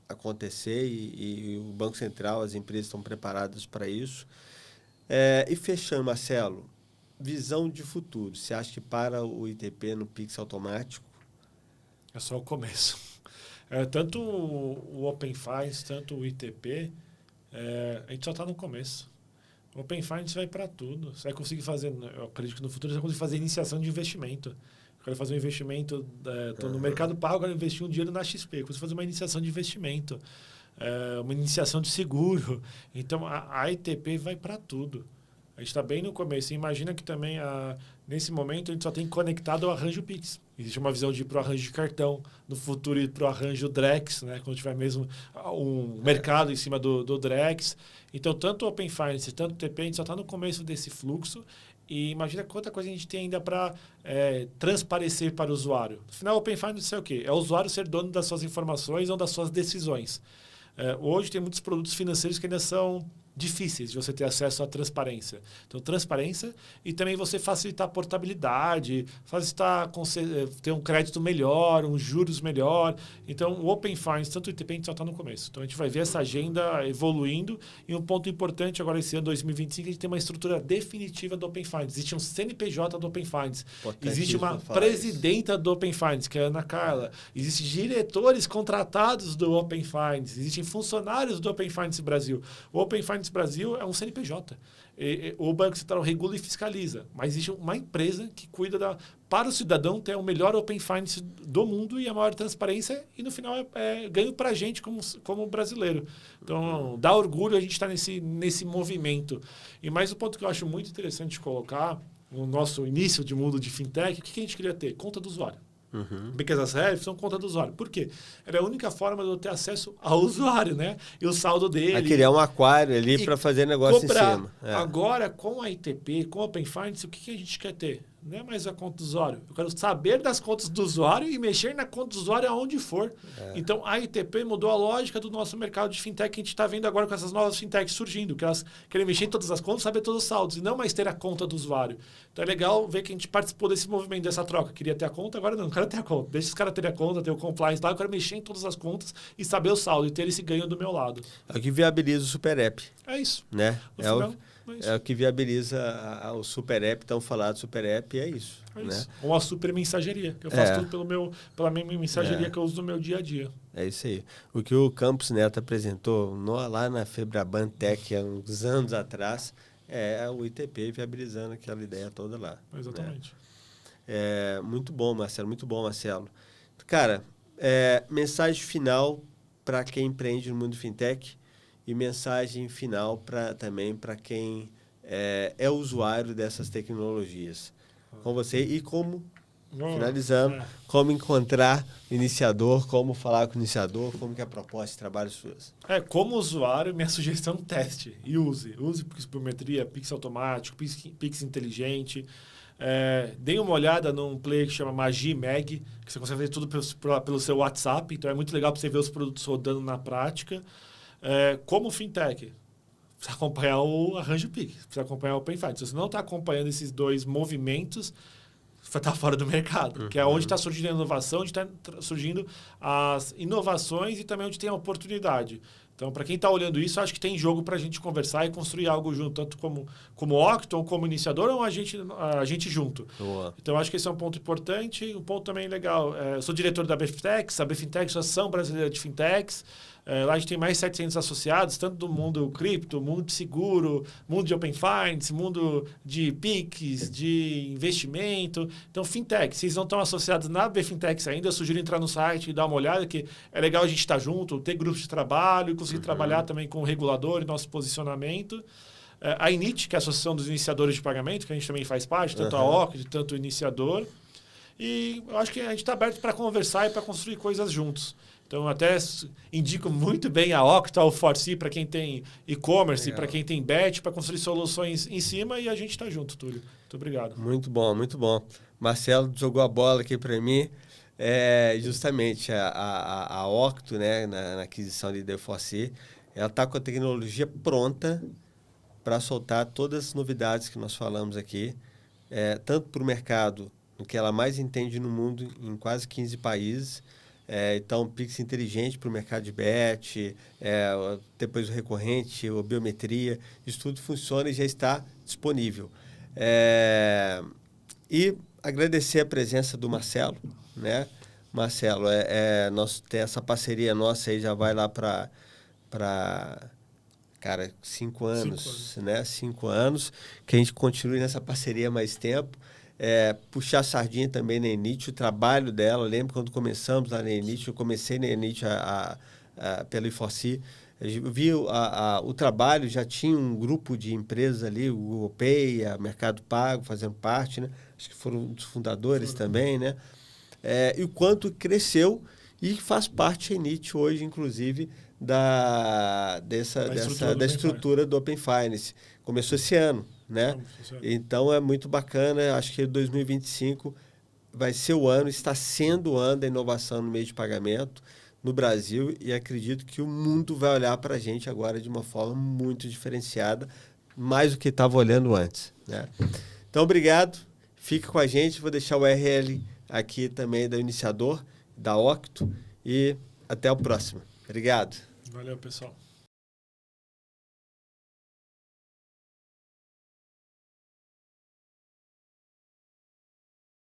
acontecer e o Banco Central, as empresas estão preparadas para isso. E fechando, Marcelo, visão de futuro. Você acha que para o ITP no Pix automático? É só o começo. Tanto o Open Finance, tanto o ITP, a gente só está no começo. O Open Finance vai para tudo. Você vai conseguir fazer, eu acredito que no futuro você vai conseguir fazer iniciação de investimento. Eu quero fazer um investimento, estou no mercado pago, quero investir um dinheiro na XP. Eu consigo fazer uma iniciação de investimento, uma iniciação de seguro. Então, a ITP vai para tudo. A gente está bem no começo. E imagina que também, nesse momento, a gente só tem conectado ao arranjo Pix. Existe uma visão de ir para o arranjo de cartão, no futuro ir para o arranjo Drex, né? Quando tiver mesmo um mercado em cima do Drex. Então, tanto o Open Finance, tanto o TP, a gente só está no começo desse fluxo. E imagina quanta coisa a gente tem ainda para transparecer para o usuário. No final, o Open Finance é o quê? É o usuário ser dono das suas informações ou das suas decisões. Hoje tem muitos produtos financeiros que ainda são difíceis de você ter acesso à transparência. Então, transparência e também você facilitar a portabilidade, facilitar ter um crédito melhor, um juros melhor. Então, o Open Finance, tanto o ITP, a gente só está no começo. Então, a gente vai ver essa agenda evoluindo. E um ponto importante agora, esse ano 2025, a gente tem uma estrutura definitiva do Open Finance. Existe um CNPJ do Open Finance. Existe uma presidenta do Open Finance, que é a Ana Carla. Existem diretores contratados do Open Finance. Existem funcionários do Open Finance Brasil. O Open Finance Brasil é um CNPJ. O Banco Central regula e fiscaliza, mas existe uma empresa que cuida para o cidadão ter o melhor Open Finance do mundo e a maior transparência, e no final ganho para a gente como brasileiro. Então, dá orgulho a gente estar nesse movimento. E mais um ponto que eu acho muito interessante de colocar, no nosso início de mundo de fintech, o que a gente queria ter? Conta do usuário. Because as services são conta do usuário. Por quê? Era a única forma de eu ter acesso ao usuário, né? E o saldo dele. A criar um aquário ali para fazer negócio cobrar. em cima. Agora, com a ITP, com o Open Finance, o que a gente quer ter? Não é mais a conta do usuário. Eu quero saber das contas do usuário e mexer na conta do usuário aonde for. Então, a ITP mudou a lógica do nosso mercado de fintech que a gente está vendo agora com essas novas fintechs surgindo, que elas querem mexer em todas as contas, saber todos os saldos, e não mais ter a conta do usuário. Então, é legal ver que a gente participou desse movimento, dessa troca. Queria ter a conta, agora não quero ter a conta. Deixa os caras terem a conta, ter o compliance lá, eu quero mexer em todas as contas e saber o saldo e ter esse ganho do meu lado. É o que viabiliza o Super App. É isso. Né? É o que viabiliza o Super App, tão falado Super App, e é isso. Né? Ou a super mensageria, que eu faço tudo pela minha mensageria que eu uso no meu dia a dia. É isso aí. O que o Campos Neto apresentou lá na Febraban Tech há uns anos atrás é o ITP viabilizando aquela ideia toda lá. Exatamente. Né? Muito bom, Marcelo. Cara, mensagem final para quem empreende no mundo fintech e mensagem final também para quem é usuário dessas tecnologias. Com você e finalizando, como encontrar iniciador, como falar com o iniciador, como que é a proposta de trabalho suas. Como usuário, minha sugestão é teste e use. Use Pix Biometria, Pix automático, Pix inteligente. Dê uma olhada num player que chama Magimeg, que você consegue fazer tudo pelo seu WhatsApp. Então, é muito legal para você ver os produtos rodando na prática. Como fintech, precisa acompanhar o Arranjo Pix, precisa acompanhar o Open Finance. Se você não está acompanhando esses dois movimentos, você vai estar fora do mercado, que é onde está surgindo a inovação, onde está surgindo as inovações e também onde tem a oportunidade. Então, para quem está olhando isso, acho que tem jogo para a gente conversar e construir algo junto, tanto como Octon, como iniciador, ou a gente junto. Boa. Então, acho que esse é um ponto importante. Um ponto também legal, eu sou diretor da BFintex, a BFintex é a Associação Brasileira de Fintechs. Lá a gente tem mais de 700 associados, tanto do mundo cripto, mundo de seguro, mundo de Open Finance, mundo de PIX, de investimento. Então, fintech, vocês não estão associados na BFintex ainda, eu sugiro entrar no site e dar uma olhada, que é legal a gente estar junto, ter grupos de trabalho e conseguir trabalhar também com o regulador e nosso posicionamento. A INIT, que é a Associação dos Iniciadores de Pagamento, que a gente também faz parte, tanto a OCD, tanto o iniciador. E eu acho que a gente está aberto para conversar e para construir coisas juntos. Então, até indico muito bem a Octa, o Forci, para quem tem e-commerce, para quem tem bet, para construir soluções em cima, e a gente está junto, Túlio. Muito obrigado. Muito bom, muito bom. Marcelo jogou a bola aqui para mim. Justamente a Octo, né, na aquisição da Forci, ela está com a tecnologia pronta para soltar todas as novidades que nós falamos aqui, tanto para o mercado, no que ela mais entende no mundo, em quase 15 países, Então, Pix inteligente para o mercado de bet, depois o recorrente, a biometria, isso tudo funciona e já está disponível. E agradecer a presença do Marcelo, né? Marcelo, nós tem essa parceria nossa aí, já vai lá para cara, 5 anos, né? 5 anos, que a gente continue nessa parceria há mais tempo. Puxar a sardinha também na Enit, o trabalho dela. Eu lembro quando começamos lá na Enit, eu comecei na Enit pela I4C. Eu vi o trabalho, já tinha um grupo de empresas ali, o Google Pay, a Mercado Pago, fazendo parte, né? Acho que foram dos fundadores também, né? E o quanto cresceu e faz parte a Enit hoje, inclusive, da estrutura do Open Finance. Começou esse ano, né? Então, é muito bacana. Acho que 2025 vai ser o ano, está sendo o ano da inovação no meio de pagamento no Brasil, e acredito que o mundo vai olhar para a gente agora de uma forma muito diferenciada, mais do que estava olhando antes, né? Então, obrigado. Fique com a gente. Vou deixar o URL aqui também da Iniciador, da Octo, e até o próximo. Obrigado. Valeu, pessoal.